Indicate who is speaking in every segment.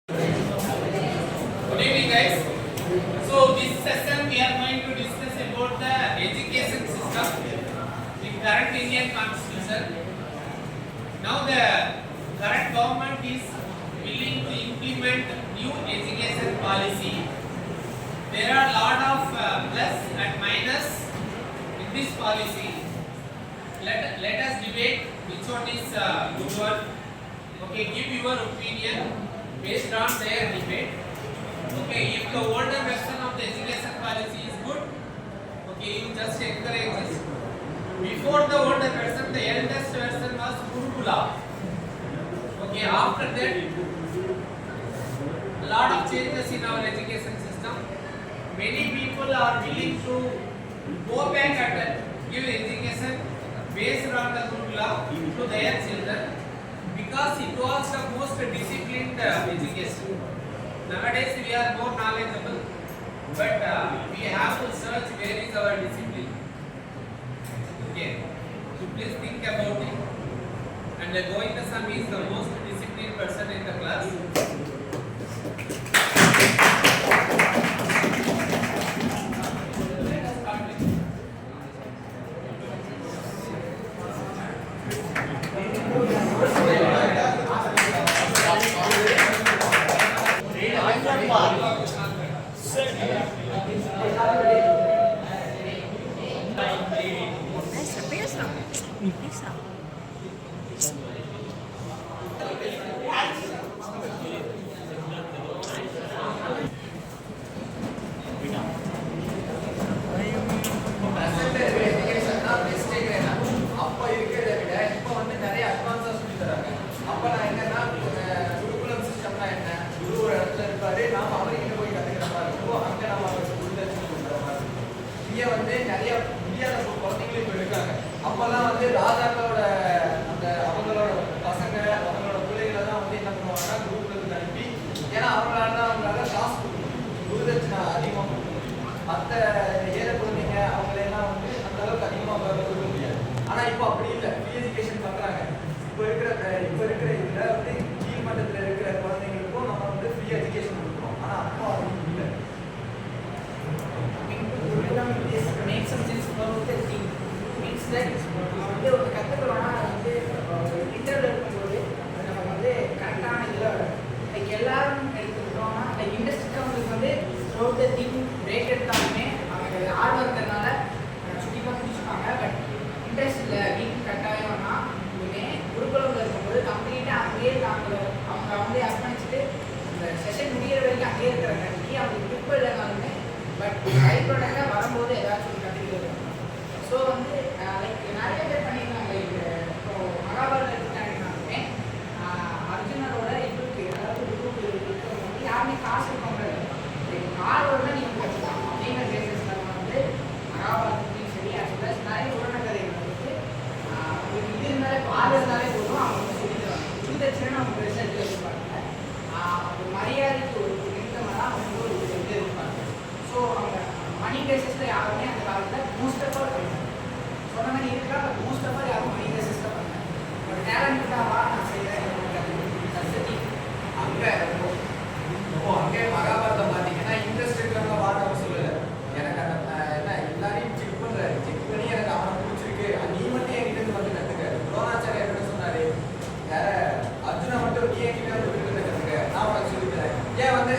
Speaker 1: Good evening, guys. So this session we are going to discuss about the education system, the current Indian Constitution. Now the current government is willing to implement new education policy. There are a lot of plus and minus in this policy. Let us debate which one is good one. Okay, give your opinion based on their debate. Okay, if the older version of the education policy is good, okay, you just encourage this. Before the older version, the eldest version was Gurukula. Okay, after that, a lot of changes in our education system. Many people are willing to go back and give education based on the Gurukula to their children because it was the most disciplined education. Nowadays we are more knowledgeable, but we have to search where is our discipline. Okay, so please think about it. And Govindasan is the most disciplined person in the class. Let us start with it. அப்பெல்லாம் வந்து ராஜாக்களோட அந்த அவங்களோட பசங்க அவங்களோட பிள்ளைகளை தான் வந்து என்ன பண்ணுவாங்கன்னா குருகுலத்துக்கு அனுப்பி ஏன்னா அவங்களால காசு கொடுக்கணும் குருதட்சணை அதிகமாக கொடுக்கணும் மற்ற ஏழை குழந்தைங்க அவங்களெல்லாம் வந்து அந்த அளவுக்கு அதிகமாக கொடுக்க முடியாது ஆனால் இப்போ அப்படி இல்லை ஃப்ரீ எஜுகேஷன் பண்ணுறாங்க இப்போ இருக்கிற இதில் வந்து கீழ்மட்டத்தில் இருக்கிற குழந்தைங்களுக்கும் நம்ம வந்து ஃப்ரீ எஜுகேஷன் கொடுக்குறோம் ஆனால் அப்போ அப்படி இல்லை
Speaker 2: make some sense about the thing. Means that வந்து ஒரு கற்றுக்கிறோன்னா வந்து இன்டர்வியூ இருக்கும்போது நம்ம வந்து கரெக்டான இதில் லைக் எல்லாரும் எடுத்துக்கிட்டோம்னா லைக் இண்டஸ்ட்ரிக்கு அவங்களுக்கு வந்து த்ரோட் த திங் பிரேக் எடுத்தாலுமே அவங்க ஆர்ட் ஒர்க்கர்னால சுற்றிப்பாக முடிச்சுப்பாங்க பட் இண்டஸ்ட்ரியில் வீக் கட்டாயம்னா இனிமே குருகுலத்தில் இருக்கும்போது கம்ப்ளீட்டாக அங்கேயே அவங்க வந்து அர்ப்பணிச்சுட்டு இந்த செஷன் முடிகிற வரைக்கும் அங்கேயே இருக்கிறாங்க அவங்களுக்கு ட்ரிப் இல்லைனாலுமே பட் ஹை ப்ராடக்டாக வரும்போது ஏதாச்சும் கற்றுக்கிட்டு ஸோ வந்து லைக் நிறைய பேர் பண்ணியிருக்காங்க லைக் இப்போ மகாபாரதம் எடுத்துட்டாங்கன்னாலுமே அர்ஜுனரோட இவருக்கு அதாவது இருக்கிறவங்க வந்து யாருமே காசு இருக்கவங்க லைக் ஆர்வம் நீங்கள் கற்றுக்கலாம் அப்படிங்கிற பேசிஸில் வந்து மகாபாரதத்தையும் சரி அது ப்ளஸ் நிறைய உடன கதைகள் வந்து உங்களுக்கு இது இருந்தாலே ஆர்வம் இருந்தாலே போதும் அவங்க வந்து சொல்லிடுவாங்க குருதட்சணை அவங்க ரிசல்ட் இருப்பாங்க ஒரு மரியாதைக்கு ஒரு நிமித்தமாக அவங்க ஒரு இது இருப்பாங்க ஸோ அவங்க மணி பேசிஸில் யாருமே அந்த காலத்தில் மோஸ்ட் ஆஃப் ஆல் பண்ணுறாங்க சொன்ன மாதிரி இருக்கா பட் மோஸ்ட் ஆஃப் ஆல் யாரும் மணி பேசிஸில் பண்ணுறாங்க பட் டேலண்ட் தான்வா நான் செய்கிறேன் சக்தி அங்கே அங்கே மகாபாரதம் பார்த்தீங்கன்னா இன்ட்ரெஸ்ட் இருக்கிறவங்க வார்த்தை சொல்லலை எனக்கு அந்த என்ன எல்லாரையும் செக் பண்ணுறாரு செக் பண்ணி எனக்கு அவனை பிடிச்சிருக்கு நீ மட்டும் என்கிட்ட வந்து கற்றுக்க துரோணாச்சாரியா என்ன சொன்னார் வேற அர்ஜுனா மட்டும் நீ என்கிட்ட வந்து கற்றுக்க நான் உனக்கு சொல்லித்தரேன் ஏன் வந்து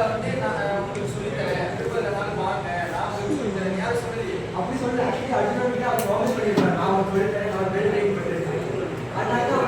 Speaker 2: வந்து நான் உங்களுக்கு சொல்லித்தரேன் திருப்பதினாலும் வாங்க நான் உங்களுக்கு சொல்லித்தரேன் யாரும் சொல்லி அப்படி சொல்லி ஆக்சுவலி அர்ஜுனா கிட்ட அவர் ப்ராமிஸ் பண்ணியிருப்பாரு நான் உங்களுக்கு சொல்லித்தரேன் அவர் வெரி வெயிட் பண்ணிருக்கேன் அதனால தான்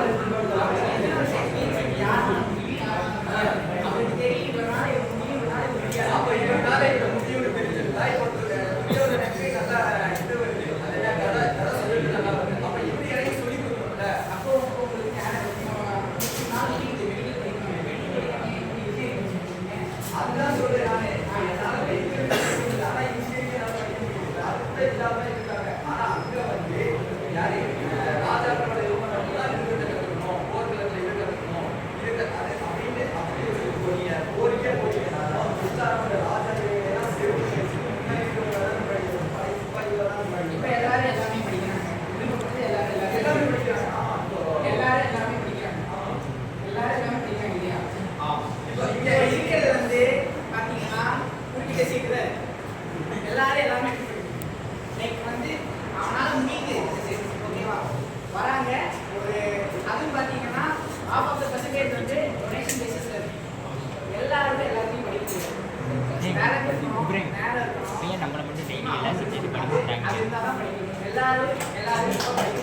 Speaker 2: எல்லாரும்